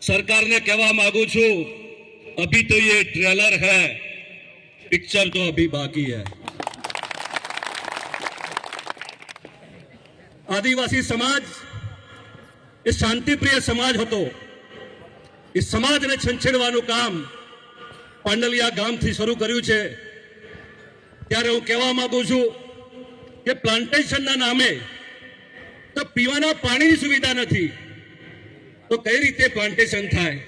सरकार ने कहवा मांगू छू, अभी तो ये ट्रेलर है, पिक्चर तो अभी बाकी है। आदिवासी समाज એ શાંતિપ્રિય સમાજ હતો। એ સમાજને છંછેડવાનું કામ પાંડલિયા ગામથી શરૂ કર્યું છે। ત્યારે હું કહેવા માંગુ છું કે પ્લાન્ટેશનના નામે તો પીવાના પાણીની સુવિધા નથી, તો કઈ રીતે પ્લાન્ટેશન થાય?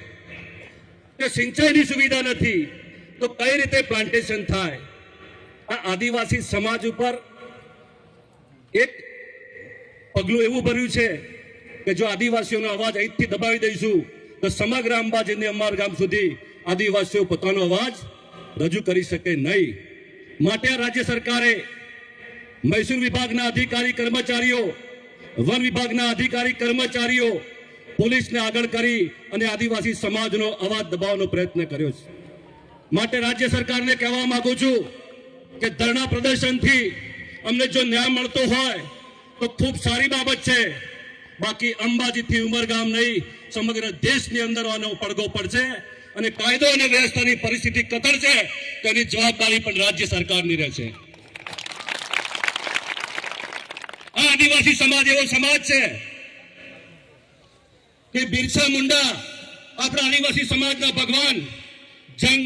કે સિંચાઈની સુવિધા નથી, તો કઈ રીતે પ્લાન્ટેશન થાય? આ આદિવાસી સમાજ ઉપર એક પગલું એવું ભર્યું છે કે જો આદિવાસીઓનો અવાજ અહીંથી દબાવી દઈશું તો સમગ્ર અંબાજીને અમારા ગામ સુધી આદિવાસીઓ પોતાનો અવાજ રજૂ કરી શકે નહીં। માટે રાજ્ય સરકારે મહેસૂલ વિભાગના અધિકારી કર્મચારીઓ, વન વિભાગના અધિકારી કર્મચારીઓ, પોલીસને આગળ કરી અને આદિવાસી સમાજનો અવાજ દબાવવાનો પ્રયત્ન કર્યો છે। માટે રાજ્ય સરકારને કહેવા માંગુ છું કે ધરણા પ્રદર્શનથી અમને જો ન્યાય મળતો હોય તો ખૂબ સારી બાબત છે, બાકી અંબાજીથી ઉમરગામ નહીં સમગ્ર દેશની અંદર આનો પડઘો પડશે અને કાયદો અને વ્યવસ્થાની પરિસ્થિતિ કથળશે, તેની જવાબદારી પણ રાજ્ય સરકારની રહેશે। આ આદિવાસી સમાજ એવો સમાજ છે કે બિરસા મુંડા આપણા આદિવાસી સમાજના ભગવાન જળ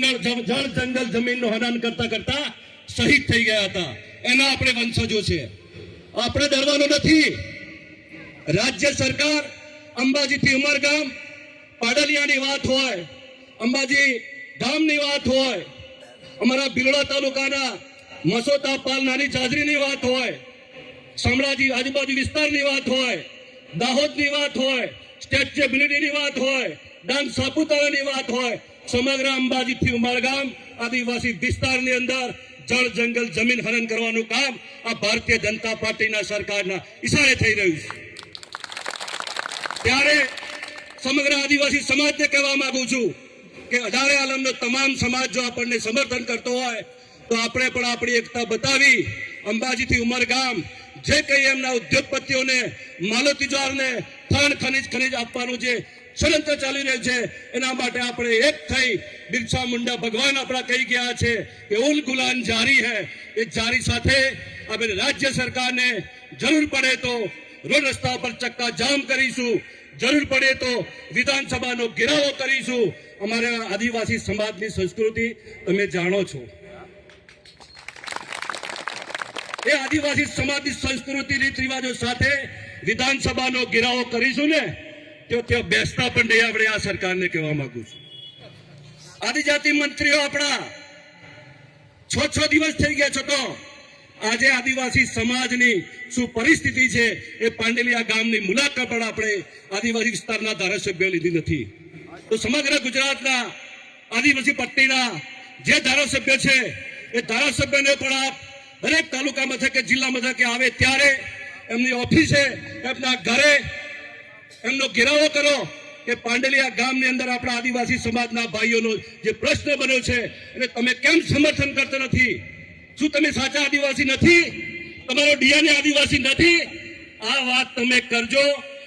જંગલ જમીનનું હનન કરતા કરતા શહીદ થઈ ગયા હતા। એના આપણે વંશજો છે, આપણે ડરવાનું નથી। राज्य सरकार अंबाजी थी उमरगाम पाडलियानी वात होय, अंबाजी गामनी वात होय, अमरा बिलोड़ा तालुकाना मसोता पालनानी जाजरीनी वात होय, शामळाजी आजूबाजू विस्तारनी वात होय, दाहोदनी वात होय, स्टेच्यू ऑफ यूनिटीनी वात होय, डांग सापुतारानी वात होय, समग्र अंबाजी थी उमरगाम आदिवासी विस्तारनी अंदर जल जंगल जमीन हनन करवानुं काम आ भारतीय जनता पार्टीना सरकारना इशारे थई रह्युं छे। ત્યારે સમગ્ર આદિવાસી સમાજને કહેવા માંગુ છું કે 18 આલમનો તમામ સમાજ જો આપણને સમર્થન કરતો હોય તો આપણે પણ આપણી એકતા બતાવી અંબાજીથી ઉમરગામ જે કંઈ એમના ઉદ્યોગપતિઓને માલતીજારને ખાણ ખનિજ આપવાનું જે ષડયંત્ર ચાલી રહ્યું છે એના માટે આપણે એક થઈ બિરસા મુંડા ભગવાન આપણા કહી ગયા છે કે ઉલ ગુલાન જારી હૈ, એ જારી સાથે આપણે રાજ્ય સરકારને જરૂર પડે તો रोड रस्ता पर चक्का जाम करीशू, जरूर पड़े तो विधानसभा घेराव करीशू। अमारे आदिवासी समाज की संस्कृति तमे जाणो छो, ए आदिवासी समाज की संस्कृति रीत रिवाजों साथे विधानसभा घेराव करीशू ने तो त्या बेसता पण नहीं आवड़े। आ सरकार ने कहवा मांगू छुं, आदिजाति मंत्रीओ अपना 6 दिवस थई गया छतो આજે આદિવાસી સમાજની શું પરિસ્થિતિ છે એ પાંડલિયા ગામની મુલાકાત પણ આપણે આદિવાસી વિસ્તારના ધારાસભ્યો લીધી નથી। તો સમગ્ર ગુજરાતના આદિવાસી પટ્ટીના જે ધારાસભ્ય છે એ ધારાસભ્યને પણ આપ દરેક તાલુકા મથકે જિલ્લા મથકે આવે ત્યારે એમની ઓફિસે એમના ઘરે એમનો ઘેરાવો કરો કે પાંડલિયા ગામની અંદર આપણા આદિવાસી સમાજના ભાઈઓનો જે પ્રશ્ન બન્યો છે એને તમે કેમ સમર્થન કરતા નથી? શું તમે સાચા આદિવાસી નથી? તમારો ડીએનએ આદિવાસી નથી? આ વાત તમે કરજો।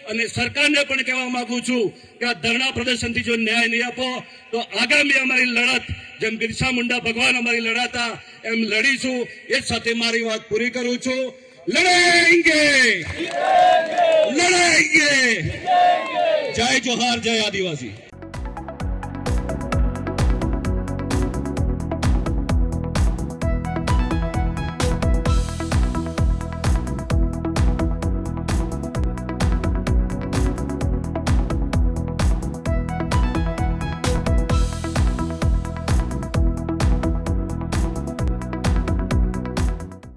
અને સરકારને પણ કહેવા માંગુ છું કે આ ધરણા પ્રદર્શનથી જો ન્યાય નહીં આપો તો આગામી અમારી લડત જેમ બિરસા મુંડા ભગવાન અમારી લડાતા એમ લડીશું। એ સાથે મારી વાત પૂરી કરું છું। લડેંગે લડેંગે। જય જોહાર, જય આદિવાસી।